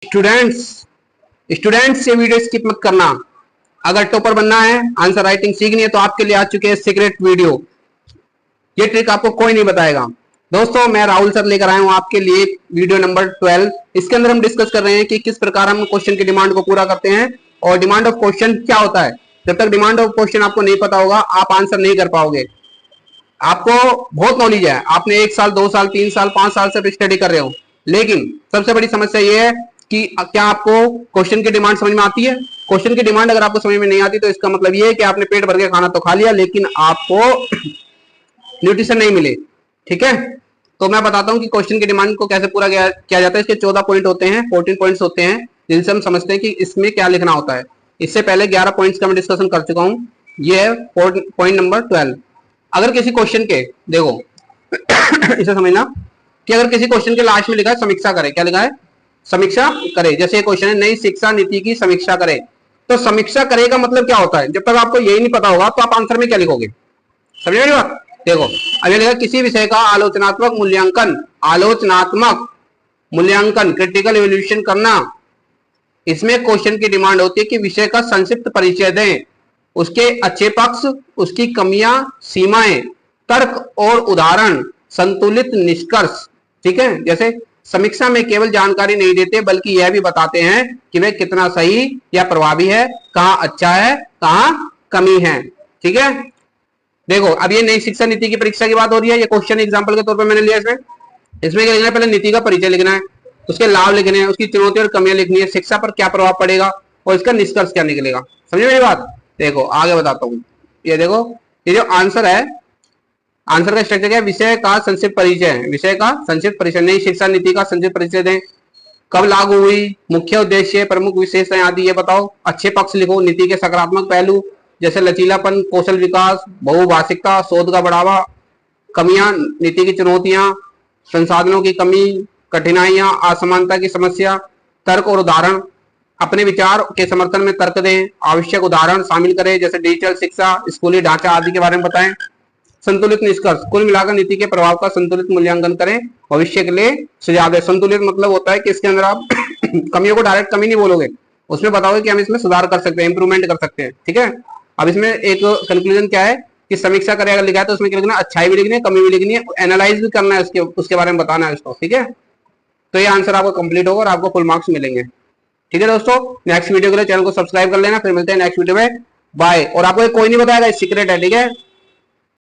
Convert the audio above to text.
Students students ये video skip मत करना। अगर टॉपर बनना है, आंसर राइटिंग सीखनी है तो आपके लिए आ चुके हैं सीक्रेट वीडियो। ये ट्रिक आपको कोई नहीं बताएगा। दोस्तों मैं राहुल सर लेकर आया हूं आपके लिए वीडियो नंबर 12। इसके अंदर हम डिस्कस कर रहे हैं कि किस प्रकार हम क्वेश्चन की डिमांड को पूरा करते हैं और डिमांड ऑफ क्वेश्चन क्या होता है। जब तक डिमांड ऑफ क्वेश्चन आपको नहीं पता होगा आप आंसर नहीं कर पाओगे। आपको बहुत नॉलेज है, आपने 1 साल 2 साल 3 साल 5 साल से स्टडी कर रहे हो, लेकिन सबसे बड़ी समस्या यह है कि क्या आपको क्वेश्चन की डिमांड समझ में आती है। क्वेश्चन की डिमांड अगर आपको समझ में नहीं आती तो इसका मतलब ये है कि आपने पेट भर के खाना तो खा लिया लेकिन आपको न्यूट्रिशन नहीं मिले। ठीक है, तो मैं बताता हूं कि क्वेश्चन की डिमांड को कैसे पूरा किया जाता है। इसके 14 पॉइंट होते हैं, 14 पॉइंट्स होते हैं जिनसे हम समझते हैं कि इसमें क्या लिखना होता है। इससे पहले 11 पॉइंट्स का मैं डिस्कशन कर चुका हूं। ये है पॉइंट नंबर 12। अगर किसी क्वेश्चन के देखो इसे समझना कि अगर किसी क्वेश्चन के लास्ट में लिखा है समीक्षा करे, क्या लिखा है, समीक्षा करे। जैसे क्वेश्चन है नई शिक्षा नीति की समीक्षा करे, तो समीक्षा करे का मतलब क्या होता है। जब तक आपको यही नहीं पता होगा तो आप आंसर में क्या लिखोगे, समझ मेरी बात। देखो अभी लिखा किसी विषय का आलोचनात्मक मूल्यांकन क्रिटिकल इवैल्यूएशन करना। इसमें क्वेश्चन की डिमांड होती है कि विषय का संक्षिप्त परिचय दें, उसके अच्छे पक्ष, उसकी कमियां, सीमाएं, तर्क और उदाहरण, संतुलित निष्कर्ष। ठीक है, जैसे समीक्षा में केवल जानकारी नहीं देते बल्कि यह भी बताते हैं कि वह कितना सही या प्रभावी है, कहां अच्छा है, कहां कमी है। ठीक है, देखो अब ये नई शिक्षा नीति की परीक्षा की बात हो रही है। ये क्वेश्चन एग्जांपल के तौर पर मैंने लिया। इसमें क्या लिखना है, पहले नीति का परिचय लिखना है, उसके लाभ लिखने हैं, उसकी चुनौती और कमियां लिखनी है, शिक्षा पर क्या प्रभाव पड़ेगा और इसका निष्कर्ष क्या निकलेगा। समझे मेरी बात। देखो आगे बताता हूँ। ये देखो ये जो आंसर है, आंसर का स्ट्रक्चर क्या है, विषय का संक्षिप्त परिचय है, विषय का संक्षिप्त परिचय, नई शिक्षा नीति का संक्षिप्त परिचय दें, कब लागू हुई, मुख्य उद्देश्य, प्रमुख विशेषताएं आदि ये बताओ, अच्छे पक्ष लिखो, नीति के सकारात्मक पहलू जैसे लचीलापन, कौशल विकास, बहुभाषिकता, शोध का बढ़ावा, कमियां, नीति की चुनौतियां, संसाधनों की कमी, कठिनाइयां, असमानता की समस्या, तर्क और उदाहरण, अपने विचार के समर्थन में तर्क दें, आवश्यक उदाहरण शामिल करें जैसे डिजिटल शिक्षा, स्कूली ढांचा आदि के बारे में बताएं, संतुलित निष्कर्ष, कुल मिलाकर नीति के प्रभाव का संतुलित मूल्यांकन करें, भविष्य के लिए सुझाव दें। संतुलित मतलब होता है कि इसके अंदर आप कमियों को डायरेक्ट कमी नहीं बोलोगे, उसमें बताओगे कि हम इसमें सुधार कर सकते हैं, इंप्रूवमेंट कर सकते हैं। ठीक है, अब इसमें एक कंक्लूजन क्या है कि समीक्षा करे अगर लिखा है तो उसमें क्या लिखना है, अच्छाई भी लिखनी है, कमी भी लिखनी है, एनालाइज भी करना है, उसके बारे में बताना है उसको। ठीक है, तो ये आंसर आपको कंप्लीट होगा और आपको फुल मार्क्स मिलेंगे। ठीक है दोस्तों, नेक्स्ट वीडियो के लिए चैनल को सब्सक्राइब कर लेना, फिर मिलते हैं नेक्स्ट वीडियो में। बाय। और आपको कोई नहीं बताएगा, सीक्रेट है। ठीक है।